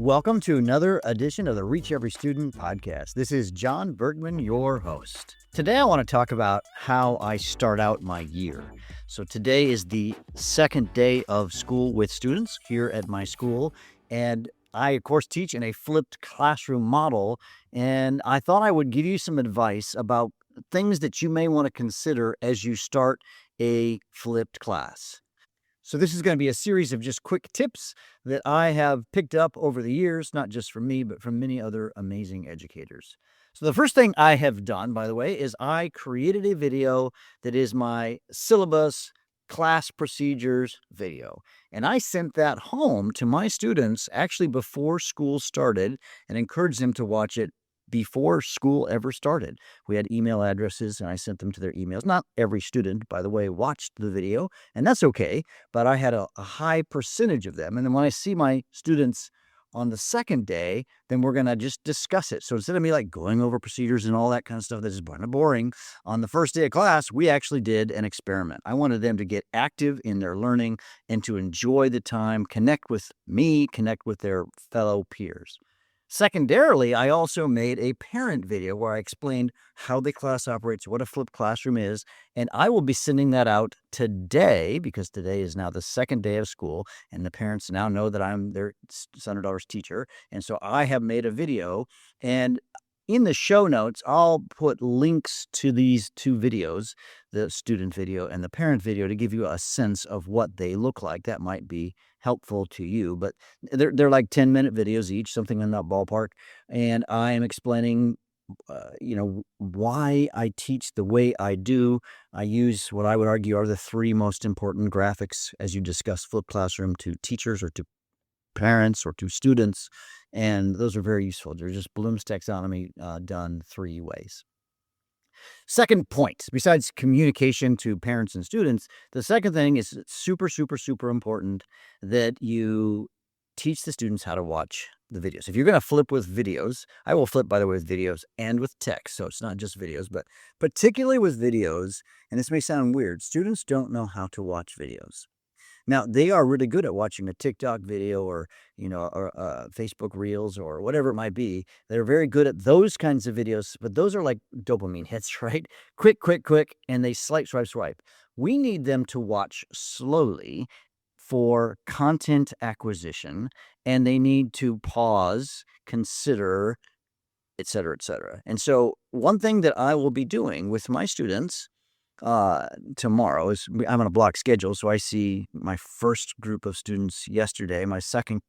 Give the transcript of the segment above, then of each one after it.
Welcome to another edition of the Reach Every Student podcast. This is John Bergman, your host. Today I want to talk about how I start out my year. So today is the second day of school with students here at my school, and I, of course, teach in a flipped classroom model, and I thought I would give you some advice about things that you may want to consider as you start a flipped class. So this is going to be a series of just quick tips that I have picked up over the years, not just from me, but from many other amazing educators. So the first thing I have done, by the way, is I created a video that is my syllabus class procedures video. And I sent that home to my students actually before school started and encouraged them to watch it before school ever started. We had email addresses and I sent them to their emails. Not every student, by the way, watched the video, and that's okay, but I had a high percentage of them. And then when I see my students on the second day, then we're going to just discuss it. So instead of me like going over procedures and all that kind of stuff that is kind of boring, on the first day of class, we actually did an experiment. I wanted them to get active in their learning and to enjoy the time, connect with me, connect with their fellow peers. Secondarily, I also made a parent video where I explained how the class operates, what a flipped classroom is, and I will be sending that out today because today is now the second day of school, and the parents now know that I'm their son or daughter's teacher, and so I have made a video, and in the show notes, I'll put links to these two videos, the student video and the parent video, to give you a sense of what they look like. That might be helpful to you, but they're like 10-minute videos each, something in that ballpark. And I am explaining, why I teach the way I do. I use what I would argue are the three most important graphics as you discuss flipped classroom to teachers or to parents or to students, and those are very useful. They're just Bloom's taxonomy done three ways. Second point, besides communication to parents and students, the second thing is super, super, super important that you teach the students how to watch the videos. If you're going to flip with videos, I will flip, by the way, with videos and with text, so it's not just videos, but particularly with videos, and this may sound weird, students don't know how to watch videos. Now, they are really good at watching a TikTok video or Facebook Reels or whatever it might be. They're very good at those kinds of videos, but those are like dopamine hits, right? Quick, quick, quick, and they swipe, swipe, swipe. We need them to watch slowly for content acquisition, and they need to pause, consider, et cetera, et cetera. And so one thing that I will be doing with my students tomorrow is I'm on a block schedule, so I see my first group of students yesterday. My second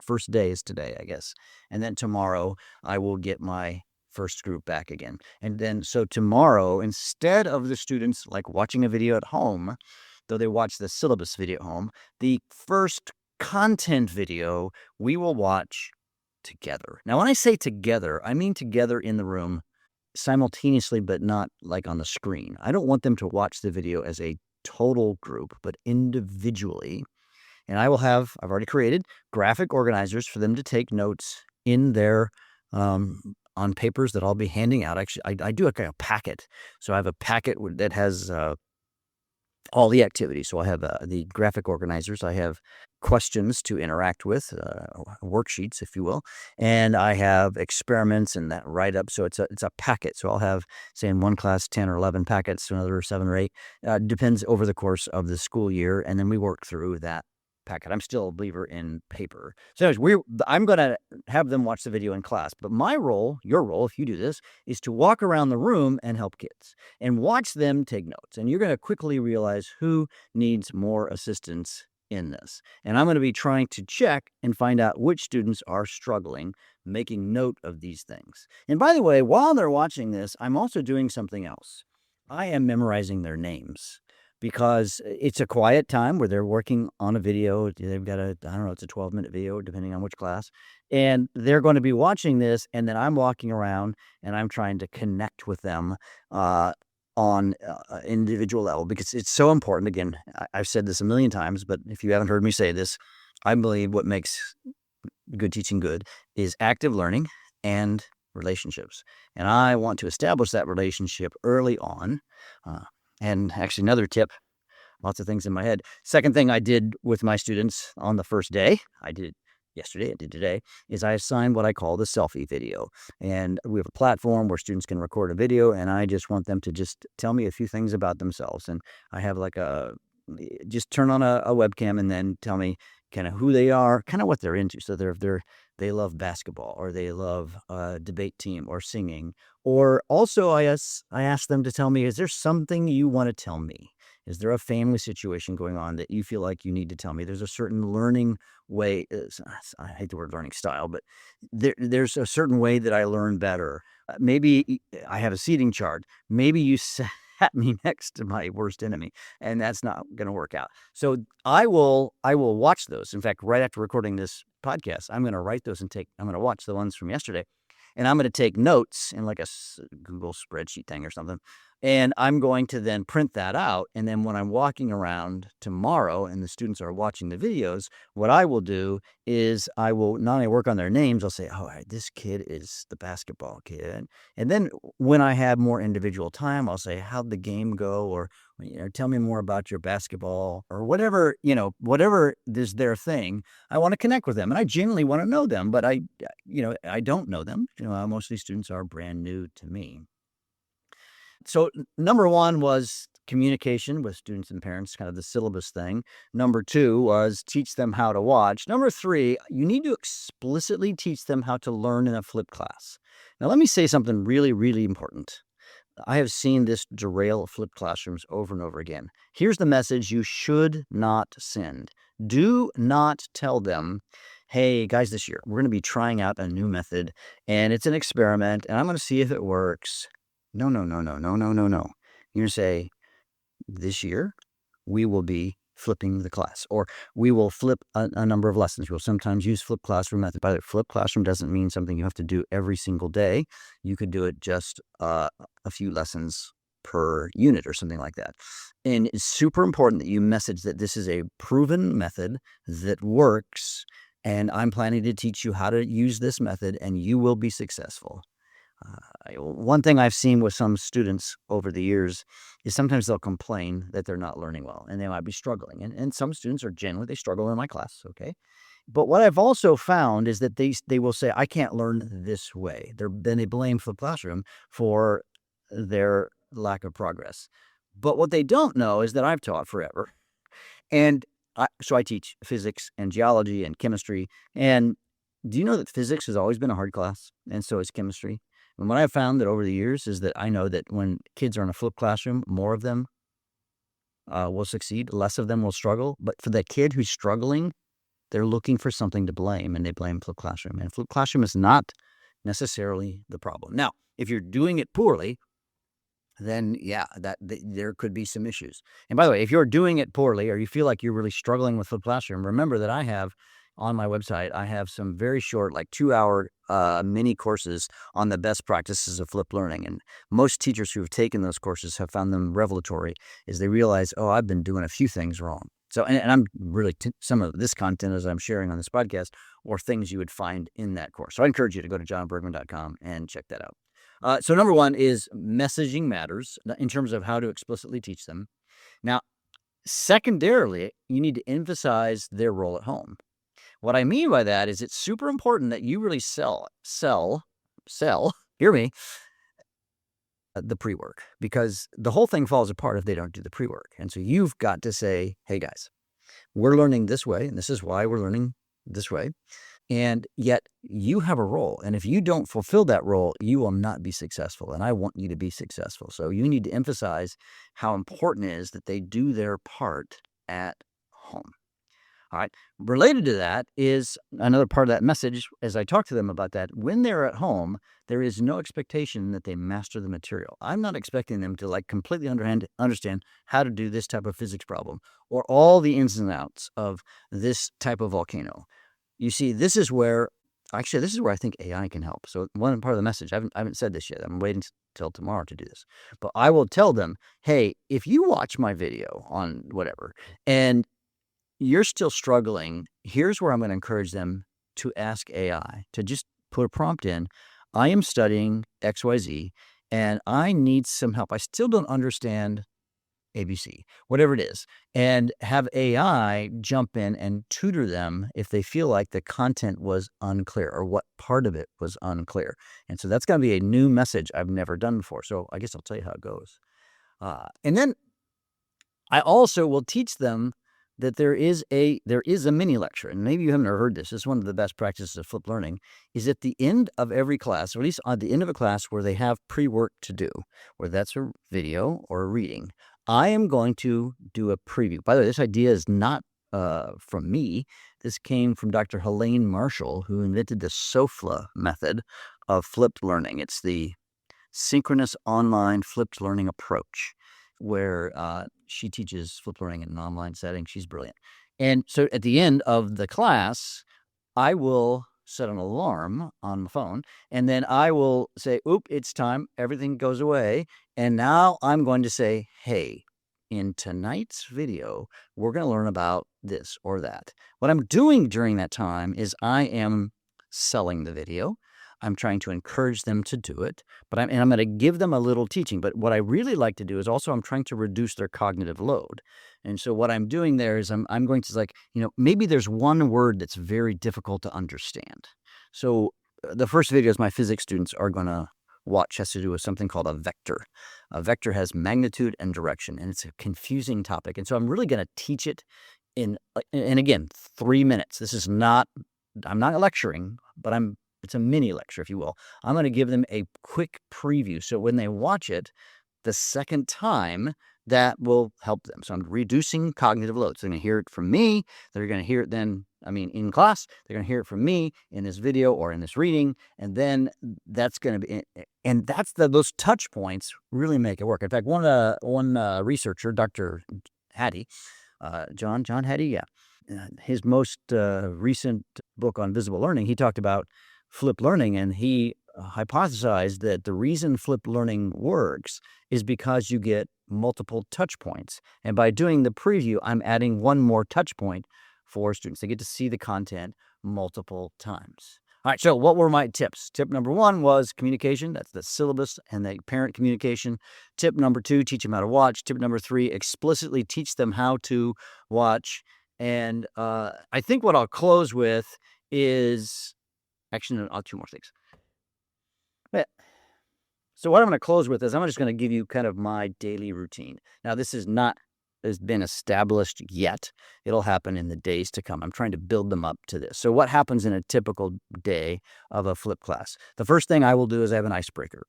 first day is today, I guess, and then tomorrow I will get my first group back again. And then so tomorrow, instead of the students like watching a video at home, though they watch the syllabus video at home, the first content video we will watch together. Now, when I say together, I mean together in the room simultaneously, but not like on the screen. I don't want them to watch the video as a total group, but individually. And I've already created graphic organizers for them to take notes in their, on papers that I'll be handing out. Actually, I do a kind of packet. So I have a packet that has all the activities. So I have the graphic organizers. I have questions to interact with, worksheets, if you will, and I have experiments and that write up. So it's a packet. So I'll have, say, in one class 10 or 11 packets, another 7 or 8. Depends over the course of the school year, and then we work through that packet. I'm still a believer in paper. So anyways, I'm going to have them watch the video in class, but my role, your role, if you do this, is to walk around the room and help kids and watch them take notes. And you're going to quickly realize who needs more assistance in this. And I'm going to be trying to check and find out which students are struggling, making note of these things. And by the way, while they're watching this, I'm also doing something else. I am memorizing their names, because it's a quiet time where they're working on a video. They've got it's a 12-minute video, depending on which class. And they're going to be watching this, and then I'm walking around, and I'm trying to connect with them on an individual level, because it's so important. Again, I've said this a million times, but if you haven't heard me say this, I believe what makes good teaching good is active learning and relationships. And I want to establish that relationship early on. And actually, another tip, lots of things in my head. Second thing I did with my students on the first day, I did yesterday, I did today, is I assigned what I call the selfie video. And we have a platform where students can record a video, and I just want them to just tell me a few things about themselves. And I have like just turn on a webcam and then tell me kind of who they are, kind of what they're into. So they love basketball, or they love a debate team, or singing. Or also I ask them to tell me, is there something you want to tell me? Is there a family situation going on that you feel like you need to tell me? There's a certain learning way. I hate the word learning style, but there's a certain way that I learn better. Maybe I have a seating chart. Maybe you sat me next to my worst enemy, and that's not going to work out. So I will watch those. In fact, right after recording this podcast, I'm going to write those and I'm going to watch the ones from yesterday, and I'm going to take notes in like a Google spreadsheet thing or something. And I'm going to then print that out. And then when I'm walking around tomorrow and the students are watching the videos, what I will do is I will not only work on their names, I'll say, oh, all right, this kid is the basketball kid. And then when I have more individual time, I'll say, how'd the game go? Or, tell me more about your basketball, or whatever, whatever is their thing. I want to connect with them, and I genuinely want to know them, but I don't know them. Most of these students are brand new to me. So number one was communication with students and parents, kind of the syllabus thing. Number two was teach them how to watch. Number three, you need to explicitly teach them how to learn in a flipped class. Now, let me say something really, really important. I have seen this derail flipped classrooms over and over again. Here's the message you should not send. Do not tell them, hey, guys, this year we're going to be trying out a new method, and it's an experiment, and I'm going to see if it works. No. You're going to say, this year we will be flipping the class, or we will flip a number of lessons. We'll sometimes use flipped classroom method. By the way, flipped classroom doesn't mean something you have to do every single day. You could do it just a few lessons per unit or something like that. And it's super important that you message that this is a proven method that works, and I'm planning to teach you how to use this method, and you will be successful. One thing I've seen with some students over the years is sometimes they'll complain that they're not learning well, and they might be struggling. And some students are genuinely, they struggle in my class, okay? But what I've also found is that they will say, I can't learn this way. Then they blame the classroom for their lack of progress. But what they don't know is that I've taught forever. And so I teach physics and geology and chemistry. And do you know that physics has always been a hard class? And so is chemistry. And what I've found that over the years is that I know that when kids are in a flipped classroom, more of them will succeed, less of them will struggle. But for the kid who's struggling, they're looking for something to blame, and they blame flipped classroom. And flipped classroom is not necessarily the problem. Now, if you're doing it poorly, then yeah, there could be some issues. And by the way, if you're doing it poorly, or you feel like you're really struggling with flipped classroom, remember that I have on my website, I have some very short, like 2-hour mini courses on the best practices of flipped learning. And most teachers who have taken those courses have found them revelatory, as they realize, oh, I've been doing a few things wrong. So, and I'm really, some of this content as I'm sharing on this podcast, or things you would find in that course. So I encourage you to go to johnbergman.com and check that out. So number one is messaging matters in terms of how to explicitly teach them. Now, secondarily, you need to emphasize their role at home. What I mean by that is it's super important that you really sell, hear me, the pre-work, because the whole thing falls apart if they don't do the pre-work. And so you've got to say, hey guys, we're learning this way, and this is why we're learning this way. And yet you have a role. And if you don't fulfill that role, you will not be successful. And I want you to be successful. So you need to emphasize how important it is that they do their part at home. All right. Related to that is another part of that message, as I talk to them about that. When they're at home, there is no expectation that they master the material. I'm not expecting them to completely understand how to do this type of physics problem, or all the ins and outs of this type of volcano. You see, this is where I think AI can help. So one part of the message, I haven't said this yet. I'm waiting till tomorrow to do this. But I will tell them, hey, if you watch my video on whatever, and you're still struggling, here's where I'm going to encourage them to ask AI, to just put a prompt in. I am studying XYZ, and I need some help. I still don't understand ABC, whatever it is, and have AI jump in and tutor them if they feel like the content was unclear or what part of it was unclear. And so that's going to be a new message I've never done before. So I guess I'll tell you how it goes. And then I also will teach them that there is a mini lecture, and maybe you haven't heard this. This is one of the best practices of flipped learning. Is at the end of every class, or at least at the end of a class where they have pre-work to do, whether that's a video or a reading, I am going to do a preview. By the way, this idea is not from me. This came from Dr. Helene Marshall, who invented the SOFLA method of flipped learning. It's the synchronous online flipped learning approach, where she teaches flipped learning in an online setting. She's brilliant. And so at the end of the class, I will set an alarm on my phone, and then I will say, oop, it's time. Everything goes away. And now I'm going to say, hey, in tonight's video, we're going to learn about this or that. What I'm doing during that time is I am selling the video. I'm trying to encourage them to do it, but I'm going to give them a little teaching. But what I really like to do is also I'm trying to reduce their cognitive load. And so what I'm doing there is I'm going to maybe there's one word that's very difficult to understand. So the first videos my physics students are going to watch has to do with something called a vector. A vector has magnitude and direction, and it's a confusing topic. And so I'm really going to teach it in, and again, 3 minutes. I'm not lecturing, but it's a mini lecture, if you will. I'm going to give them a quick preview. So when they watch it the second time, that will help them. So I'm reducing cognitive load. So they're going to hear it from me. They're going to hear it in class. They're going to hear it from me in this video or in this reading. And then that's going to be, and those touch points really make it work. In fact, one researcher, Dr. Hattie, John Hattie, yeah. His most recent book on visible learning, he talked about flipped learning, and he hypothesized that the reason flipped learning works is because you get multiple touch points. And by doing the preview, I'm adding one more touch point for students. They get to see the content multiple times. All right, so what were my tips? Tip number 1 was communication. That's the syllabus and the parent communication. Tip number 2, teach them how to watch. Tip number 3, explicitly teach them how to watch. And I think what I'll close with is, actually, no, 2 more things. So what I'm going to close with is I'm just going to give you kind of my daily routine. Now, this has been established yet. It'll happen in the days to come. I'm trying to build them up to this. So what happens in a typical day of a flipped class? The first thing I will do is I have an icebreaker.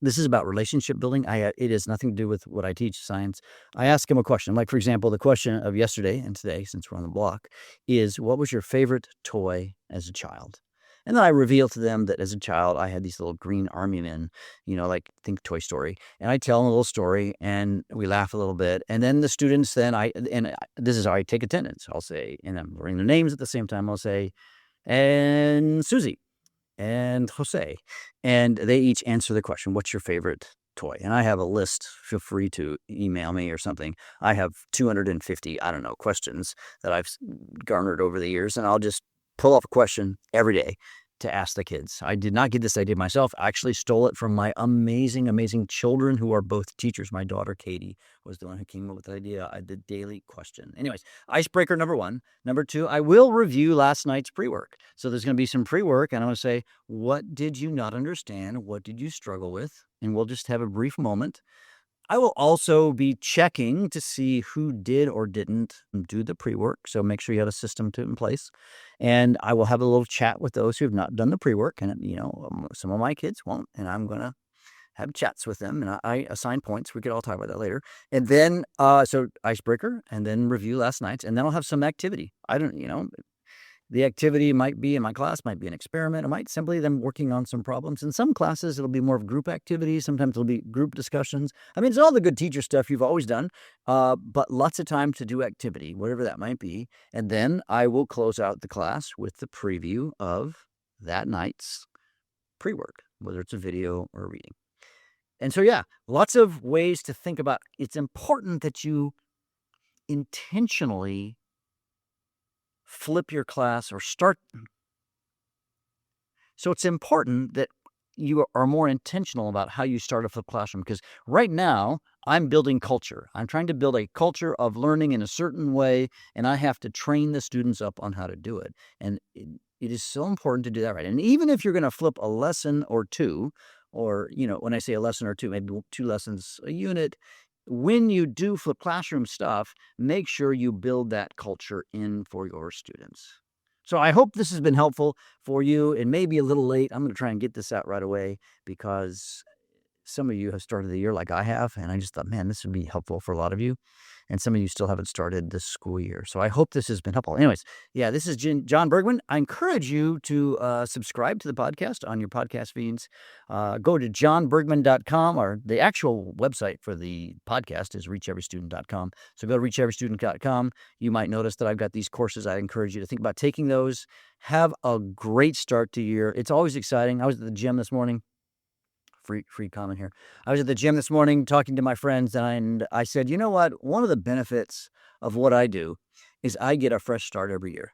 This is about relationship building. It has nothing to do with what I teach, science. I ask them a question. Like, for example, the question of yesterday and today, since we're on the block, is what was your favorite toy as a child? And then I reveal to them that as a child, I had these little green army men, think Toy Story. And I tell them a little story, and we laugh a little bit. And then the students, this is how I take attendance. I'll say, and I'm learning their names at the same time. I'll say, and Susie, and Jose. And they each answer the question, what's your favorite toy? And I have a list. Feel free to email me or something. I have 250, questions that I've garnered over the years. And I'll just pull up a question every day to ask the kids. I did not get this idea myself. I actually stole it from my amazing, amazing children who are both teachers. My daughter, Katie, was the one who came up with the idea. I did daily question. Anyways, icebreaker number 1. Number 2, I will review last night's pre-work. So there's going to be some pre-work, and I'm going to say, what did you not understand? What did you struggle with? And we'll just have a brief moment. I will also be checking to see who did or didn't do the pre-work. So make sure you have a system in place. And I will have a little chat with those who have not done the pre-work. And, some of my kids won't. And I'm going to have chats with them. And I assign points. We could all talk about that later. And then, so icebreaker, and then review last night's. And then I'll have some activity. The activity might be in my class, might be an experiment. It might simply them working on some problems. In some classes, it'll be more of group activities. Sometimes it'll be group discussions. It's all the good teacher stuff you've always done, but lots of time to do activity, whatever that might be. And then I will close out the class with the preview of that night's pre-work, whether it's a video or a reading. And so, yeah, lots of ways to think about. It's important that you intentionally flip your class or start. So it's important that you are more intentional about how you start a flipped classroom. Because right now, I'm building culture. I'm trying to build a culture of learning in a certain way, and I have to train the students up on how to do it. And it is so important to do that right. And even if you're going to flip a lesson or two, or, when I say a lesson or two, maybe 2 lessons a unit, when you do flip classroom stuff, make sure you build that culture in for your students. So I hope this has been helpful for you. It may be a little late. I'm going to try and get this out right away because some of you have started the year like I have, and I just thought, man, this would be helpful for a lot of you. And some of you still haven't started this school year. So I hope this has been helpful. Anyways, yeah, this is John Bergman. I encourage you to subscribe to the podcast on your podcast feeds. Go to johnbergman.com, or the actual website for the podcast is reacheverystudent.com. So go to reacheverystudent.com. You might notice that I've got these courses. I encourage you to think about taking those. Have a great start to year. It's always exciting. I was at the gym this morning. Free comment here. I was at the gym this morning talking to my friends, and I said, you know what? One of the benefits of what I do is I get a fresh start every year.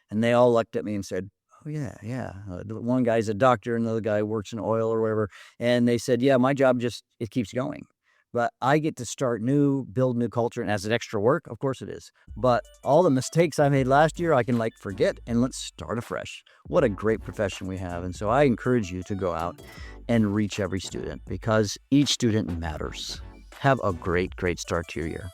And they all looked at me and said, oh, yeah, yeah. One guy's a doctor, another guy works in oil or whatever. And they said, yeah, my job it keeps going. But I get to start new, build new culture. And as an extra work, of course it is. But all the mistakes I made last year, I can forget and let's start afresh. What a great profession we have. And so I encourage you to go out and reach every student because each student matters. Have a great, great start to your year.